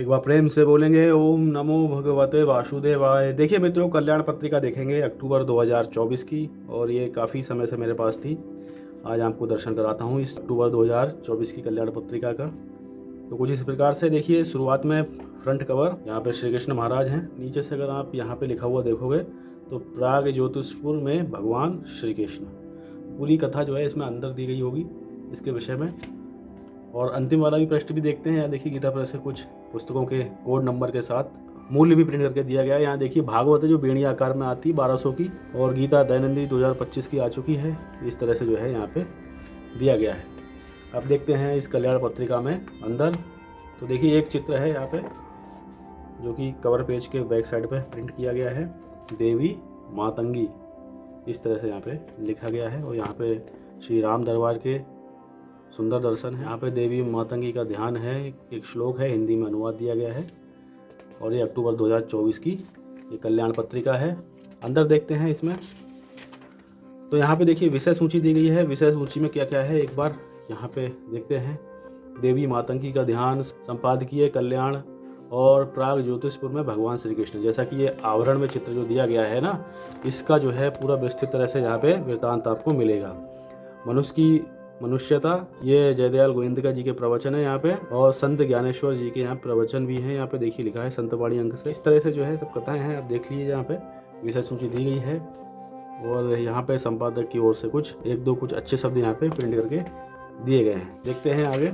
एक बार प्रेम से बोलेंगे ओम नमो भगवते वासुदेवाय। देखिए मित्रों, कल्याण पत्रिका देखेंगे अक्टूबर 2024 की, और ये काफ़ी समय से मेरे पास थी। आज आपको दर्शन कराता हूँ इस अक्टूबर 2024 की कल्याण पत्रिका का। तो कुछ इस प्रकार से देखिए, शुरुआत में फ्रंट कवर, यहाँ पे श्री कृष्ण महाराज हैं। नीचे से अगर आप यहाँ पे लिखा हुआ देखोगे तो प्राग ज्योतिषपुर में भगवान श्री कृष्ण। पूरी कथा जो है इसमें अंदर दी गई होगी इसके विषय में। और अंतिम वाला भी पृष्ठ भी देखते हैं। यहाँ देखिए गीता प्रेस से कुछ पुस्तकों के कोड नंबर के साथ मूल्य भी प्रिंट करके दिया गया है। यहाँ देखिए भागवत है जो बेणी आकार में आती है 1200 की, और गीता दैनंदिनी 2025 की आ चुकी है। इस तरह से जो है यहाँ पे दिया गया है। अब देखते हैं इस कल्याण पत्रिका में अंदर। तो देखिए एक चित्र है यहाँ पे जो कि कवर पेज के बैक साइड पे प्रिंट किया गया है। देवी मातंगी इस तरह से यहाँ पे लिखा गया है। और यहाँ पे श्री राम दरबार के सुंदर दर्शन है। यहाँ पे देवी मातंगी का ध्यान है। एक श्लोक है, हिंदी में अनुवाद दिया गया है। और ये अक्टूबर 2024 की ये कल्याण पत्रिका है। अंदर देखते हैं इसमें। तो यहाँ पे देखिए विषय सूची दी गई है। विषय सूची में क्या क्या है एक बार यहाँ पे देखते हैं। देवी मातंगी का ध्यान, संपादकीय कल्याण, और प्राग ज्योतिषपुर में भगवान श्री कृष्ण। जैसा कि ये आवरण में चित्र जो दिया गया है ना, इसका जो है पूरा विस्तृत तरह से यहाँ पे वृत्तांत आपको मिलेगा। मनुष्य की मनुष्यता, ये जयदयाल गोविंद जी के प्रवचन है यहाँ पे। और संत ज्ञानेश्वर जी के यहाँ प्रवचन भी हैं। यहाँ पे देखिए लिखा है संतवाणी अंक से। इस तरह से जो है सब कथाएं हैं, आप देख लीजिए। यहाँ पे विषय सूची दी गई है। और यहाँ पे संपादक की ओर से कुछ एक दो कुछ अच्छे शब्द यहाँ पे प्रिंट करके दिए गए हैं। देखते हैं आगे।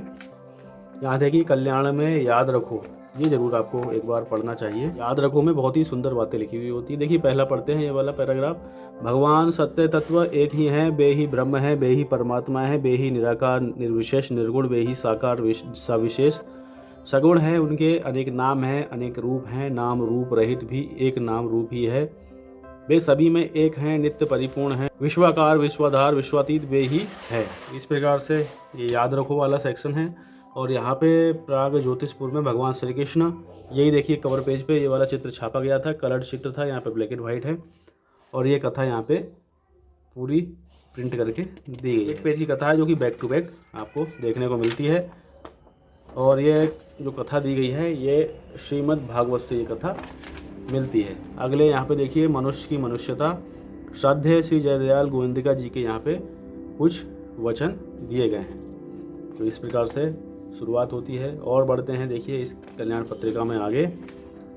यहाँ देखिए कल्याण में याद रखो, ये जरूर आपको एक बार पढ़ना चाहिए। याद रखो में बहुत ही सुंदर बातें लिखी हुई होती है। देखिए पहला पढ़ते हैं ये वाला पैराग्राफ। भगवान सत्य तत्व एक ही हैं, बे ही ब्रह्म है, बे ही परमात्मा है, बे ही निराकार निर्विशेष निर्गुण, बे ही साकार सविशेष सगुण है। उनके अनेक नाम हैं, अनेक रूप हैं, नाम रूप रहित भी एक नाम रूप ही है। वे सभी में एक हैं, नित्य परिपूर्ण है, विश्वाकार विश्वाधार विश्वातीत वे ही है। इस प्रकार से ये याद रखो वाला सेक्शन है। और यहाँ पे प्राग ज्योतिषपुर में भगवान श्री कृष्ण, यही देखिए कवर पेज पे ये वाला चित्र छापा गया था। कलर्ड चित्र था, यहाँ पे ब्लैक एंड वाइट है। और ये कथा यहाँ पे पूरी प्रिंट करके दी गई है। एक पेज की कथा है जो कि बैक टू बैक आपको देखने को मिलती है। और ये जो कथा दी गई है ये श्रीमद् भागवत से ये कथा मिलती है। अगले यहाँ पे देखिए मनुष्य की मनुष्यता, श्रद्धेय श्री जयदयाल गोविंदिका जी के यहाँ पे कुछ वचन दिए गए हैं। तो इस प्रकार से शुरुआत होती है। और बढ़ते हैं देखिए इस कल्याण पत्रिका में आगे।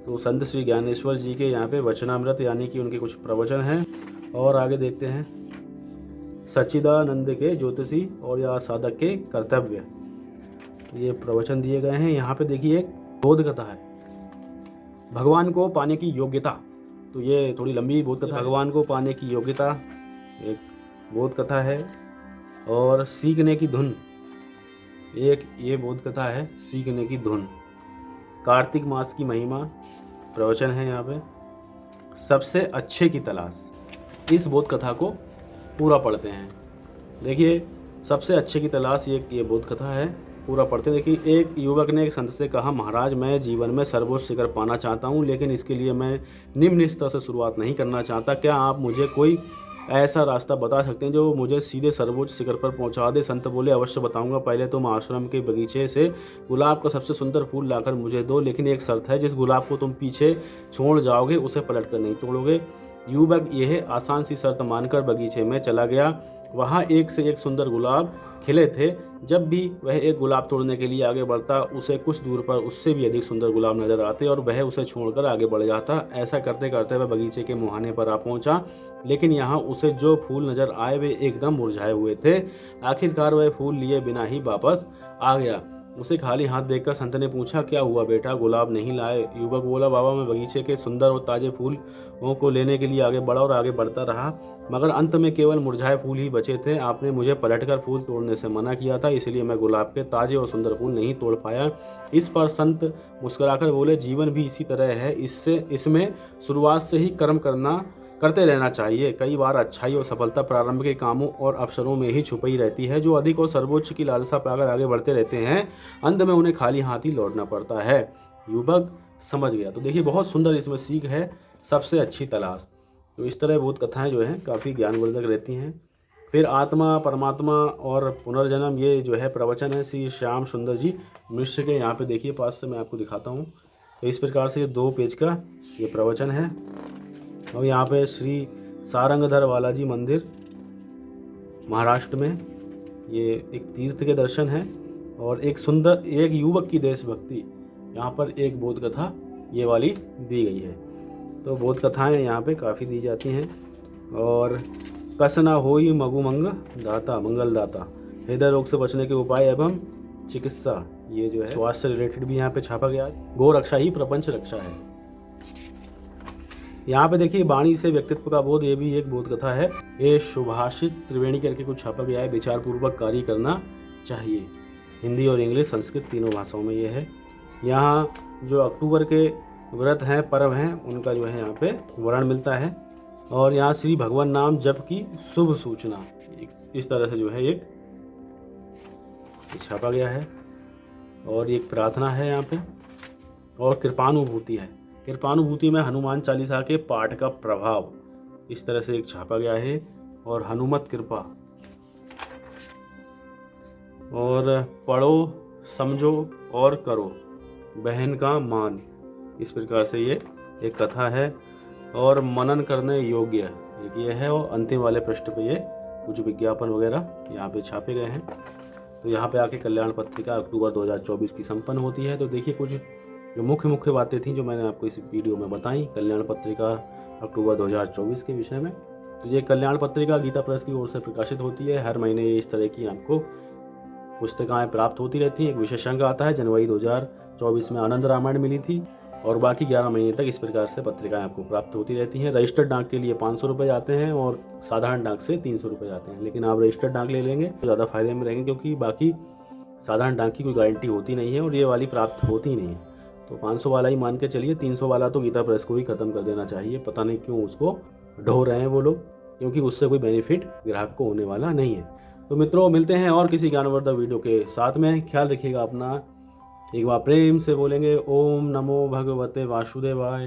तो संत श्री ज्ञानेश्वर जी के यहाँ पे वचनामृत यानी कि उनके कुछ प्रवचन हैं। और आगे देखते हैं सच्चिदानंद के ज्योतिषी और या साधक के कर्तव्य, ये प्रवचन दिए गए हैं। यहाँ पे देखिए एक बोध कथा है, भगवान को पाने की योग्यता। तो ये थोड़ी लंबी बोध कथा, भगवान को पाने की योग्यता एक बोध कथा है। और सीखने की धुन, एक ये बोध कथा है, सीखने की धुन। कार्तिक मास की महिमा प्रवचन है यहाँ पे। सबसे अच्छे की तलाश, इस बोध कथा को पूरा पढ़ते हैं। देखिए सबसे अच्छे की तलाश ये बोध कथा है, पूरा पढ़ते हैं। देखिए एक युवक ने एक संत से कहा, महाराज मैं जीवन में सर्वोच्च शिखर पाना चाहता हूँ, लेकिन इसके लिए मैं निम्न स्तर से शुरुआत नहीं करना चाहता। क्या आप मुझे कोई ऐसा रास्ता बता सकते हैं जो मुझे सीधे सर्वोच्च शिखर पर पहुंचा दे? संत बोले, अवश्य बताऊंगा। पहले तुम आश्रम के बगीचे से गुलाब का सबसे सुंदर फूल लाकर मुझे दो, लेकिन एक शर्त है, जिस गुलाब को तुम पीछे छोड़ जाओगे उसे पलट कर नहीं तोड़ोगे। युवक यह आसान सी शर्त मानकर बगीचे में चला गया। वहाँ एक से एक सुंदर गुलाब खिले थे। जब भी वह एक गुलाब तोड़ने के लिए आगे बढ़ता, उसे कुछ दूर पर उससे भी अधिक सुंदर गुलाब नजर आते और वह उसे छोड़कर आगे बढ़ जाता। ऐसा करते करते वह बगीचे के मुहाने पर आ पहुंचा, लेकिन यहाँ उसे जो फूल नजर आए वे एकदम मुरझाए हुए थे। आखिरकार वह फूल लिए बिना ही वापस आ गया। उसे खाली हाथ देखकर संत ने पूछा, क्या हुआ बेटा, गुलाब नहीं लाए? युवक बोला, बाबा मैं बगीचे के सुंदर और ताजे फूलों को लेने के लिए आगे बढ़ा और आगे बढ़ता रहा, मगर अंत में केवल मुरझाए फूल ही बचे थे। आपने मुझे पलटकर फूल तोड़ने से मना किया था, इसलिए मैं गुलाब के ताजे और सुंदर फूल नहीं तोड़ पाया। इस पर संत मुस्कुराकर बोले, जीवन भी इसी तरह है, इसमें शुरुआत से ही कर्म करते रहना चाहिए। कई बार अच्छाई और सफलता प्रारंभ के कामों और अवसरों में ही छुपी रहती है। जो अधिक और सर्वोच्च की लालसा पाकर आगे बढ़ते रहते हैं, अंत में उन्हें खाली हाथ ही लौटना पड़ता है। युवक समझ गया। तो देखिए बहुत सुंदर इसमें सीख है, सबसे अच्छी तलाश। तो इस तरह बहुत कथाएं जो हैं काफ़ी ज्ञानवर्धक रहती हैं। फिर आत्मा परमात्मा और पुनर्जन्म, ये जो है प्रवचन है श्री श्याम सुंदर जी मिश्र के। यहाँ पे देखिए पास से मैं आपको दिखाता हूँ। तो इस प्रकार से ये 2 पेज का ये प्रवचन है। और यहाँ पे श्री सारंगधर बालाजी मंदिर महाराष्ट्र में ये एक तीर्थ के दर्शन है। और एक सुंदर एक युवक की देशभक्ति, यहाँ पर एक बोध कथा ये वाली दी गई है। तो बोध कथाएँ यहाँ पे काफ़ी दी जाती हैं। और कस न होई मगुमंग दाता मंगलदाता, हृदय रोग से बचने के उपाय एवं चिकित्सा, ये जो है स्वास्थ्य से रिलेटेड भी यहाँ पे छापा गया है। गो रक्षा ही प्रपंच रक्षा है। यहाँ पे देखिए वाणी से व्यक्तित्व का बोध, ये भी एक बोध कथा है। ये सुभाषित त्रिवेणी करके कुछ छापा गया है। विचार पूर्वक कार्य करना चाहिए। हिंदी और इंग्लिश संस्कृत तीनों भाषाओं में ये है। यहाँ जो अक्टूबर के व्रत हैं, पर्व हैं, उनका जो है यहाँ पे वर्णन मिलता है। और यहाँ श्री भगवान नाम जप की शुभ सूचना, इस तरह से जो है एक छापा गया है। और एक प्रार्थना है यहाँ पे। और कृपानुभूति है। कृपानुभूति में हनुमान चालीसा के पाठ का प्रभाव, इस तरह से एक छापा गया है। और हनुमत कृपा, और पढ़ो समझो और करो बहन का मान, इस प्रकार से ये एक कथा है। और मनन करने योग्य एक ये है। और अंतिम वाले पृष्ठ पे ये कुछ विज्ञापन वगैरह यहाँ पे छापे गए हैं। तो यहाँ पे आके कल्याण पत्रिका अक्टूबर 2024 की संपन्न होती है। तो देखिए कुछ जो मुख्य बातें थी जो मैंने आपको इस वीडियो में बताई कल्याण पत्रिका अक्टूबर 2024 के विषय में। तो ये कल्याण पत्रिका गीता प्रेस की ओर से प्रकाशित होती है। हर महीने इस तरह की आपको पुस्तकें प्राप्त होती रहती हैं। एक विशेष अंक आता है। जनवरी 2024 में आनंद रामायण मिली थी। और बाकी 11 महीने तक इस प्रकार से पत्रिकाएं आपको प्राप्त होती रहती हैं। रजिस्टर्ड डाक के लिए 500 रुपये आते हैं और साधारण डाक से 300 रुपये आते हैं। लेकिन आप रजिस्टर्ड डाक ले लेंगे तो ज़्यादा फायदे में रहेंगे, क्योंकि बाकी साधारण डाक की कोई गारंटी होती नहीं है और ये वाली प्राप्त होती नहीं है। तो 500 वाला ही मान के चलिए। 300 वाला तो गीता प्रेस को ही ख़त्म कर देना चाहिए। पता नहीं क्यों उसको ढो रहे हैं वो लोग, क्योंकि उससे कोई बेनिफिट ग्राहक को होने वाला नहीं है। तो मित्रों मिलते हैं और किसी ज्ञानवर्धक वीडियो के साथ में। ख्याल रखिएगा अपना। एक बार प्रेम से बोलेंगे ओम नमो भगवते वासुदेवाय।